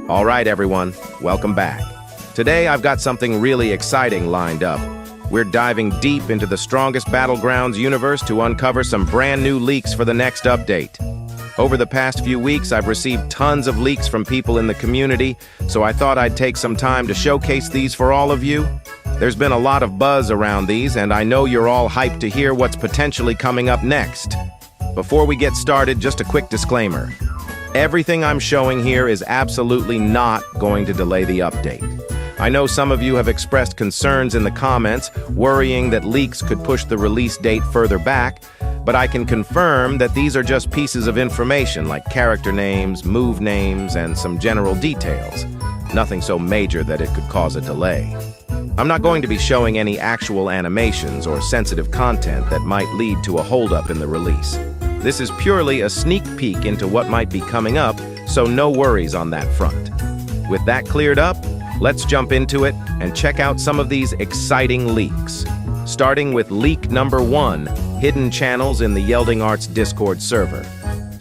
All right, everyone, welcome back. Today, I've got something really exciting lined up. We're diving deep into the strongest battlegrounds universe to uncover some brand new leaks for the next update. Over the past few weeks, I've received tons of leaks from people in the community, so I thought I'd take some time to showcase these for all of you. There's been a lot of buzz around these, and I know you're all hyped to hear what's potentially coming up next. Before we get started, just a quick disclaimer. Everything I'm showing here is absolutely not going to delay the update. I know some of you have expressed concerns in the comments, worrying that leaks could push the release date further back, but I can confirm that these are just pieces of information like character names, move names, and some general details. Nothing so major that it could cause a delay. I'm not going to be showing any actual animations or sensitive content that might lead to a holdup in the release. This is purely a sneak peek into what might be coming up, so no worries on that front. With that cleared up, let's jump into it and check out some of these exciting leaks. Starting with leak number 1, hidden channels in the Yielding Arts Discord server.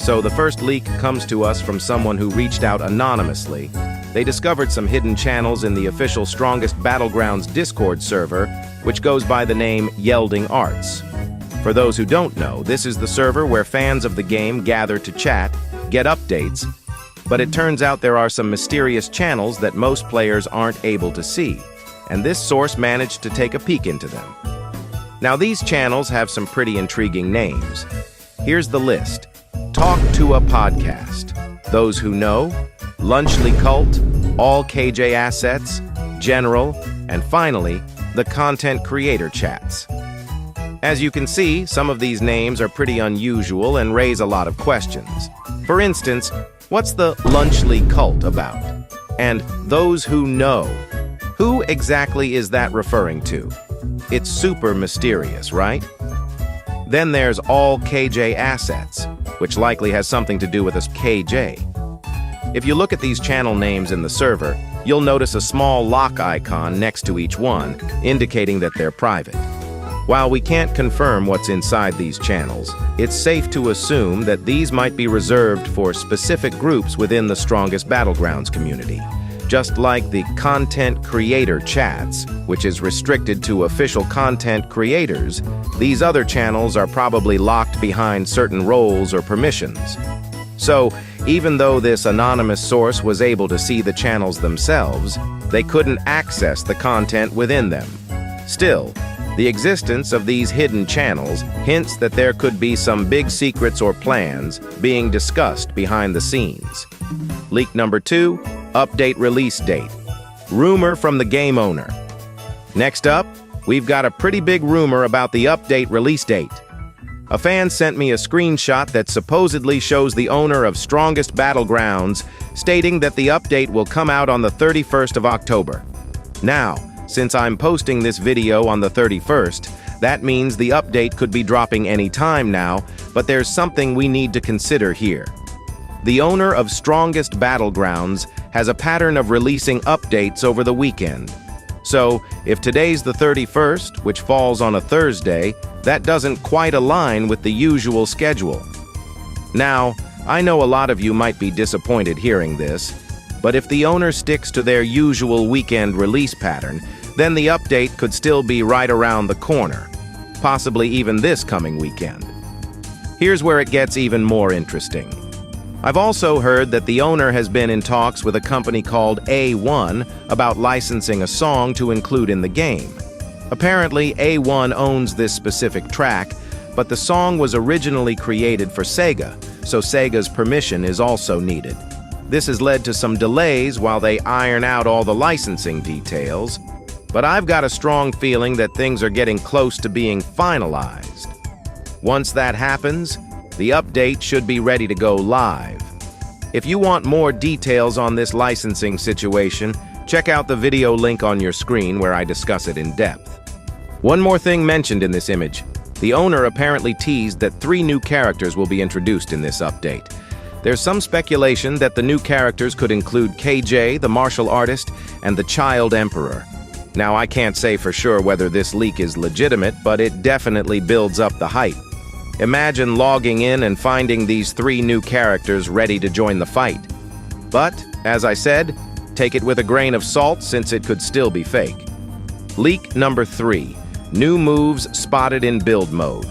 So the first leak comes to us from someone who reached out anonymously. They discovered some hidden channels in the official Strongest Battlegrounds Discord server, which goes by the name Yielding Arts. For those who don't know, this is the server where fans of the game gather to chat, get updates, but it turns out there are some mysterious channels that most players aren't able to see, and this source managed to take a peek into them. Now these channels have some pretty intriguing names. Here's the list. Talk to a Podcast, Those Who Know, Lunchly Cult, All KJ Assets, General, and finally, the Content Creator Chats. As you can see, some of these names are pretty unusual and raise a lot of questions. For instance, what's the Lunchly Cult about? And Those Who Know? Who exactly is that referring to? It's super mysterious, right? Then there's All KJ Assets, which likely has something to do with a KJ. If you look at these channel names in the server, you'll notice a small lock icon next to each one, indicating that they're private. While we can't confirm what's inside these channels, it's safe to assume that these might be reserved for specific groups within the Strongest Battlegrounds community. Just like the Content Creator Chats, which is restricted to official content creators, these other channels are probably locked behind certain roles or permissions. So, even though this anonymous source was able to see the channels themselves, they couldn't access the content within them. Still, the existence of these hidden channels hints that there could be some big secrets or plans being discussed behind the scenes. Leak number 2, update release date. Rumor from the game owner. Next up, we've got a pretty big rumor about the update release date. A fan sent me a screenshot that supposedly shows the owner of Strongest Battlegrounds stating that the update will come out on the 31st of October. Now, since I'm posting this video on the 31st, that means the update could be dropping any time now, but there's something we need to consider here. The owner of Strongest Battlegrounds has a pattern of releasing updates over the weekend. So, if today's the 31st, which falls on a Thursday, that doesn't quite align with the usual schedule. Now, I know a lot of you might be disappointed hearing this, but if the owner sticks to their usual weekend release pattern, then the update could still be right around the corner, possibly even this coming weekend. Here's where it gets even more interesting. I've also heard that the owner has been in talks with a company called A1 about licensing a song to include in the game. Apparently, A1 owns this specific track, but the song was originally created for Sega, so Sega's permission is also needed. This has led to some delays while they iron out all the licensing details, but I've got a strong feeling that things are getting close to being finalized. Once that happens, the update should be ready to go live. If you want more details on this licensing situation, check out the video link on your screen where I discuss it in depth. One more thing mentioned in this image. The owner apparently teased that 3 new characters will be introduced in this update. There's some speculation that the new characters could include KJ, the martial artist, and the Child Emperor. Now, I can't say for sure whether this leak is legitimate, but it definitely builds up the hype. Imagine logging in and finding these 3 new characters ready to join the fight. But As I said, take it with a grain of salt since it could still be fake. Leak number 3. New moves spotted in build mode.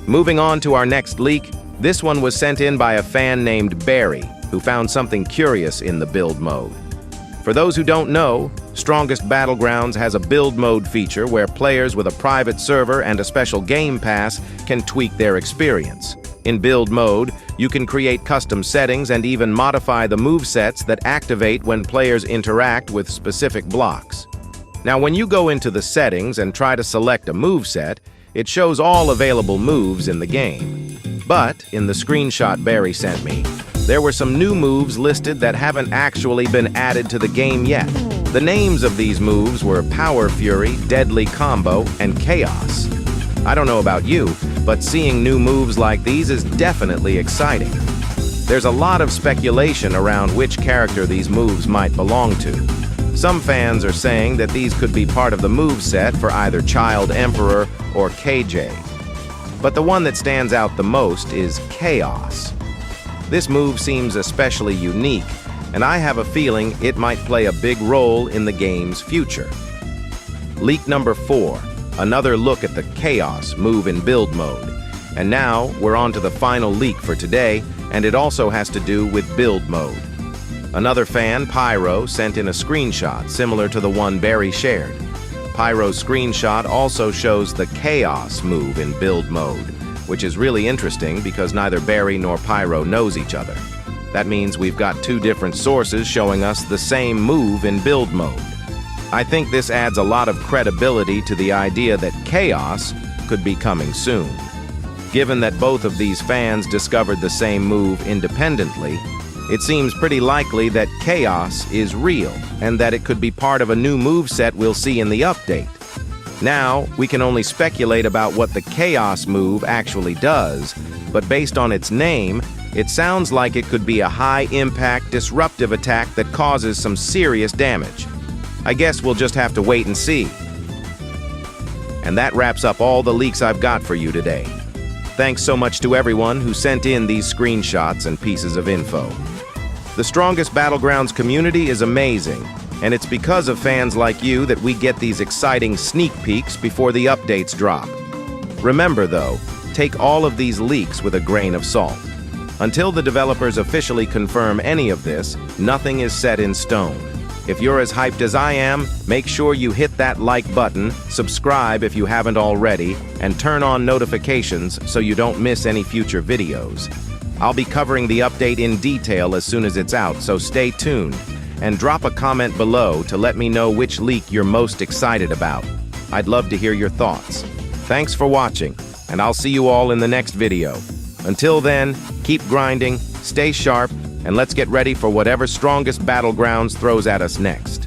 Moving on to our next leak, this one was sent in by a fan named Barry, who found something curious in the build mode. For those who don't know, Strongest Battlegrounds has a build mode feature where players with a private server and a special game pass can tweak their experience. In build mode, you can create custom settings and even modify the movesets that activate when players interact with specific blocks. Now, when you go into the settings and try to select a moveset, it shows all available moves in the game. But, in the screenshot Barry sent me, there were some new moves listed that haven't actually been added to the game yet. The names of these moves were Power Fury, Deadly Combo, and Chaos. I don't know about you, but seeing new moves like these is definitely exciting. There's a lot of speculation around which character these moves might belong to. Some fans are saying that these could be part of the moveset for either Child Emperor or KJ. But the one that stands out the most is Chaos. This move seems especially unique, and I have a feeling it might play a big role in the game's future. Leak number 4, another look at the Chaos move in build mode. And now we're on to the final leak for today, and it also has to do with build mode. Another fan, Pyro, sent in a screenshot similar to the one Barry shared. Pyro's screenshot also shows the Chaos move in build mode, which is really interesting because neither Barry nor Pyro knows each other. That means we've got 2 different sources showing us the same move in build mode. I think this adds a lot of credibility to the idea that Chaos could be coming soon. Given that both of these fans discovered the same move independently, it seems pretty likely that Chaos is real and that it could be part of a new moveset we'll see in the update. Now, we can only speculate about what the Chaos move actually does, but based on its name, it sounds like it could be a high-impact, disruptive attack that causes some serious damage. I guess we'll just have to wait and see. And that wraps up all the leaks I've got for you today. Thanks so much to everyone who sent in these screenshots and pieces of info. The Strongest Battlegrounds community is amazing, and it's because of fans like you that we get these exciting sneak peeks before the updates drop. Remember though, take all of these leaks with a grain of salt. Until the developers officially confirm any of this, nothing is set in stone. If you're as hyped as I am, make sure you hit that like button, subscribe if you haven't already, and turn on notifications so you don't miss any future videos. I'll be covering the update in detail as soon as it's out, so stay tuned. And drop a comment below to let me know which leak you're most excited about. I'd love to hear your thoughts. Thanks for watching, and I'll see you all in the next video. Until then, keep grinding, stay sharp, and let's get ready for whatever Strongest Battlegrounds throws at us next.